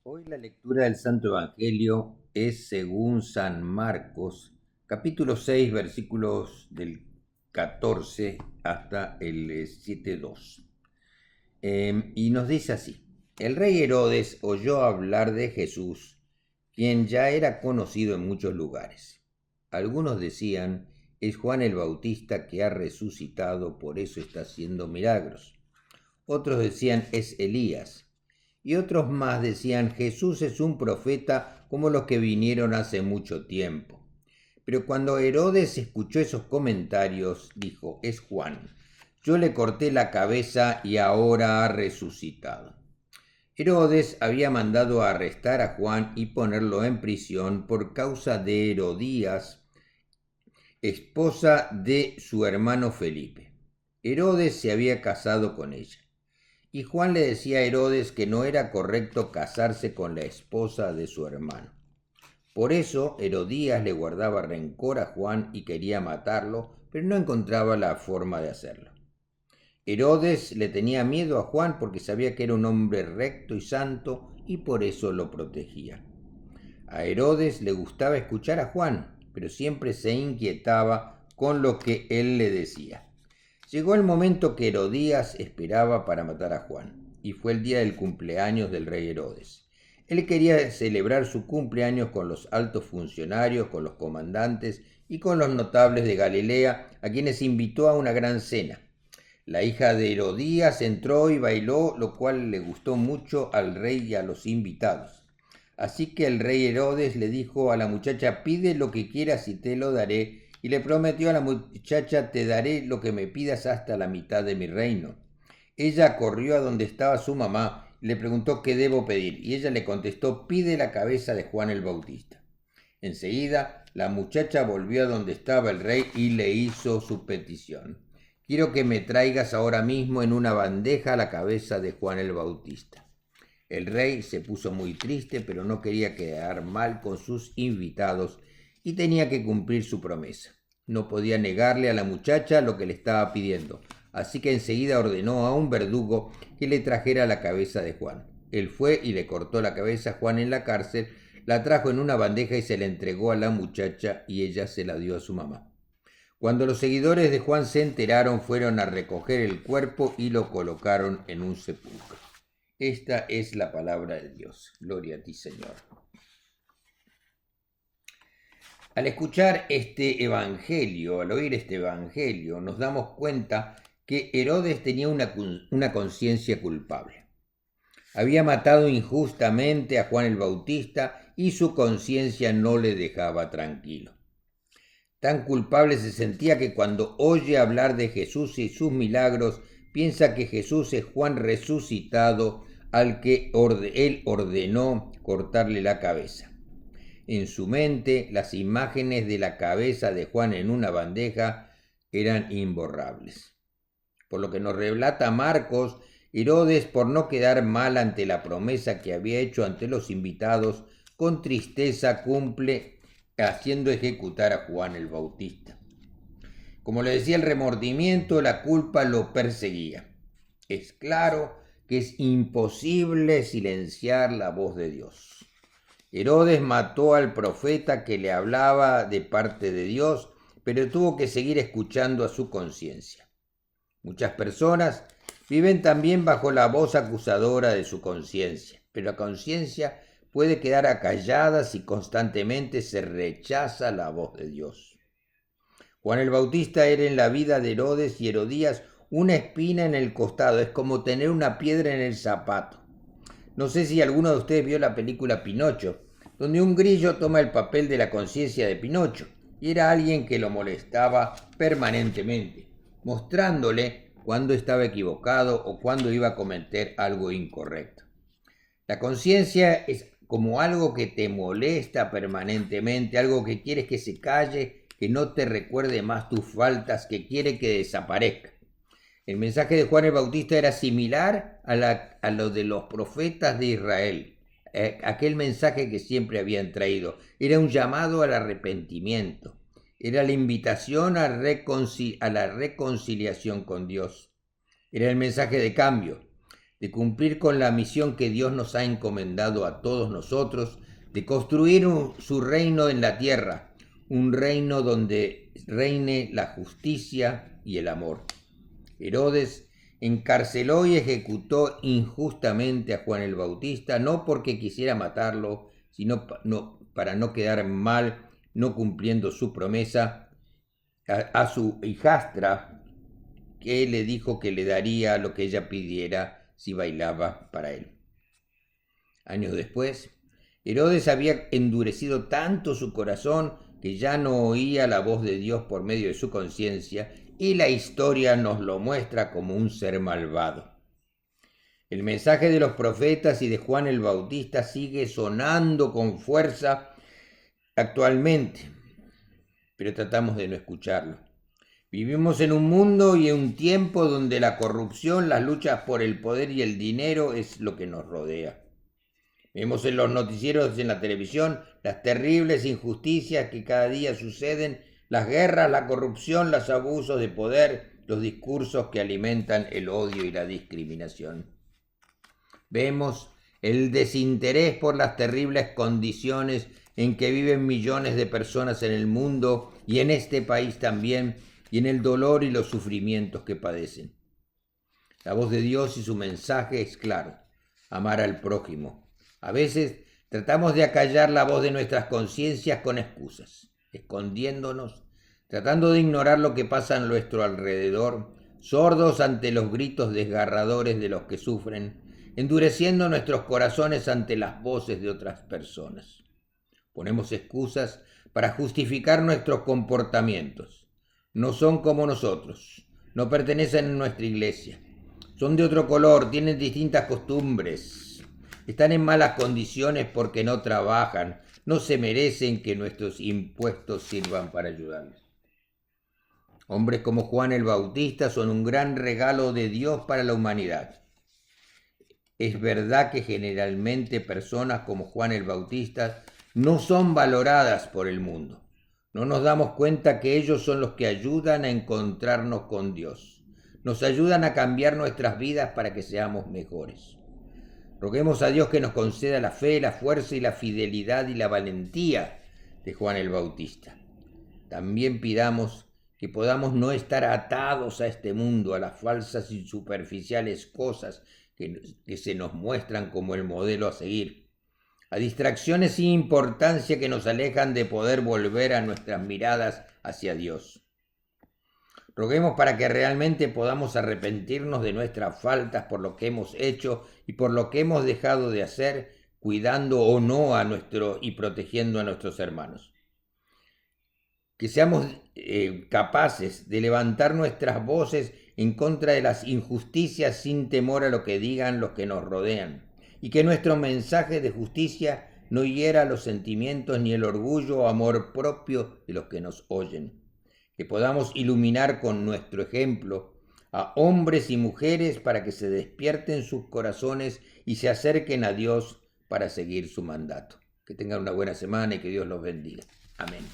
Hoy la lectura del Santo Evangelio es según San Marcos, capítulo 6, versículos del 14 hasta el 7:2. Y nos dice así: el rey Herodes oyó hablar de Jesús, quien ya era conocido en muchos lugares. Algunos decían: es Juan el Bautista que ha resucitado, por eso está haciendo milagros. Otros decían: es Elías. Y otros más decían: Jesús es un profeta como los que vinieron hace mucho tiempo. Pero cuando Herodes escuchó esos comentarios, dijo: es Juan. Yo le corté la cabeza y ahora ha resucitado. Herodes había mandado a arrestar a Juan y ponerlo en prisión por causa de Herodías, esposa de su hermano Felipe. Herodes se había casado con ella. Y Juan le decía a Herodes que no era correcto casarse con la esposa de su hermano. Por eso Herodías le guardaba rencor a Juan y quería matarlo, pero no encontraba la forma de hacerlo. Herodes le tenía miedo a Juan porque sabía que era un hombre recto y santo y por eso lo protegía. A Herodes le gustaba escuchar a Juan, pero siempre se inquietaba con lo que él le decía. Llegó el momento que Herodías esperaba para matar a Juan, y fue el día del cumpleaños del rey Herodes. Él quería celebrar su cumpleaños con los altos funcionarios, con los comandantes y con los notables de Galilea, a quienes invitó a una gran cena. La hija de Herodías entró y bailó, lo cual le gustó mucho al rey y a los invitados. Así que el rey Herodes le dijo a la muchacha: pide lo que quieras y te lo daré, y le prometió a la muchacha: te daré lo que me pidas hasta la mitad de mi reino. Ella corrió a donde estaba su mamá y le preguntó qué debo pedir, y ella le contestó: pide la cabeza de Juan el Bautista. Enseguida la muchacha volvió a donde estaba el rey y le hizo su petición: quiero que me traigas ahora mismo en una bandeja la cabeza de Juan el Bautista. El rey se puso muy triste, pero no quería quedar mal con sus invitados y tenía que cumplir su promesa. No podía negarle a la muchacha lo que le estaba pidiendo, así que enseguida ordenó a un verdugo que le trajera la cabeza de Juan. Él fue y le cortó la cabeza a Juan en la cárcel, la trajo en una bandeja y se la entregó a la muchacha, y ella se la dio a su mamá. Cuando los seguidores de Juan se enteraron, fueron a recoger el cuerpo y lo colocaron en un sepulcro. Esta es la palabra de Dios. Gloria a ti, Señor. Al escuchar este evangelio, al oír este evangelio, nos damos cuenta que Herodes tenía una conciencia culpable. Había matado injustamente a Juan el Bautista y su conciencia no le dejaba tranquilo. Tan culpable se sentía que cuando oye hablar de Jesús y sus milagros, piensa que Jesús es Juan resucitado, al que él ordenó cortarle la cabeza. En su mente, las imágenes de la cabeza de Juan en una bandeja eran imborrables. Por lo que nos relata Marcos, Herodes, por no quedar mal ante la promesa que había hecho ante los invitados, con tristeza cumple haciendo ejecutar a Juan el Bautista. Como le decía, el remordimiento, la culpa lo perseguía. Es claro que es imposible silenciar la voz de Dios. Herodes mató al profeta que le hablaba de parte de Dios, pero tuvo que seguir escuchando a su conciencia. Muchas personas viven también bajo la voz acusadora de su conciencia, pero la conciencia puede quedar acallada si constantemente se rechaza la voz de Dios. Juan el Bautista era en la vida de Herodes y Herodías una espina en el costado, es como tener una piedra en el zapato. No sé si alguno de ustedes vio la película Pinocho, donde un grillo toma el papel de la conciencia de Pinocho, y era alguien que lo molestaba permanentemente, mostrándole cuando estaba equivocado o cuando iba a cometer algo incorrecto. La conciencia es como algo que te molesta permanentemente, algo que quieres que se calle, que no te recuerde más tus faltas, que quiere que desaparezca. El mensaje de Juan el Bautista era similar a lo de los profetas de Israel. Aquel mensaje que siempre habían traído. Era un llamado al arrepentimiento. Era la invitación a la reconciliación con Dios. Era el mensaje de cambio. de cumplir con la misión que Dios nos ha encomendado a todos nosotros, de construir su reino en la tierra, un reino donde reine la justicia y el amor. Herodes encarceló y ejecutó injustamente a Juan el Bautista, no porque quisiera matarlo, sino para no quedar mal, no cumpliendo su promesa a su hijastra, que le dijo que le daría lo que ella pidiera si bailaba para él. Años después, Herodes había endurecido tanto su corazón que ya no oía la voz de Dios por medio de su conciencia, y la historia nos lo muestra como un ser malvado. El mensaje de los profetas y de Juan el Bautista sigue sonando con fuerza actualmente, pero tratamos de no escucharlo. Vivimos en un mundo y en un tiempo donde la corrupción, las luchas por el poder y el dinero es lo que nos rodea. Vemos en los noticieros, en la televisión, las terribles injusticias que cada día suceden, las guerras, la corrupción, los abusos de poder, los discursos que alimentan el odio y la discriminación. Vemos el desinterés por las terribles condiciones en que viven millones de personas en el mundo y en este país también, y en el dolor y los sufrimientos que padecen. La voz de Dios y su mensaje es claro: amar al prójimo. A veces tratamos de acallar la voz de nuestras conciencias con excusas, escondiéndonos, tratando de ignorar lo que pasa a nuestro alrededor, sordos ante los gritos desgarradores de los que sufren, endureciendo nuestros corazones ante las voces de otras personas. Ponemos excusas para justificar nuestros comportamientos. No son como nosotros, no pertenecen a nuestra iglesia, son de otro color, tienen distintas costumbres, están en malas condiciones porque no trabajan, no se merecen que nuestros impuestos sirvan para ayudarles. Hombres como Juan el Bautista son un gran regalo de Dios para la humanidad. Es verdad que generalmente personas como Juan el Bautista no son valoradas por el mundo. No nos damos cuenta que ellos son los que ayudan a encontrarnos con Dios. Nos ayudan a cambiar nuestras vidas para que seamos mejores. Roguemos a Dios que nos conceda la fe, la fuerza y la fidelidad y la valentía de Juan el Bautista. También pidamos que podamos no estar atados a este mundo, a las falsas y superficiales cosas que se nos muestran como el modelo a seguir, a distracciones sin importancia que nos alejan de poder volver a nuestras miradas hacia Dios. Roguemos para que realmente podamos arrepentirnos de nuestras faltas por lo que hemos hecho y por lo que hemos dejado de hacer, cuidando o no y protegiendo a nuestros hermanos. Que seamos capaces de levantar nuestras voces en contra de las injusticias sin temor a lo que digan los que nos rodean, y que nuestro mensaje de justicia no hiera los sentimientos ni el orgullo o amor propio de los que nos oyen. Que podamos iluminar con nuestro ejemplo a hombres y mujeres para que se despierten sus corazones y se acerquen a Dios para seguir su mandato. Que tengan una buena semana y que Dios los bendiga. Amén.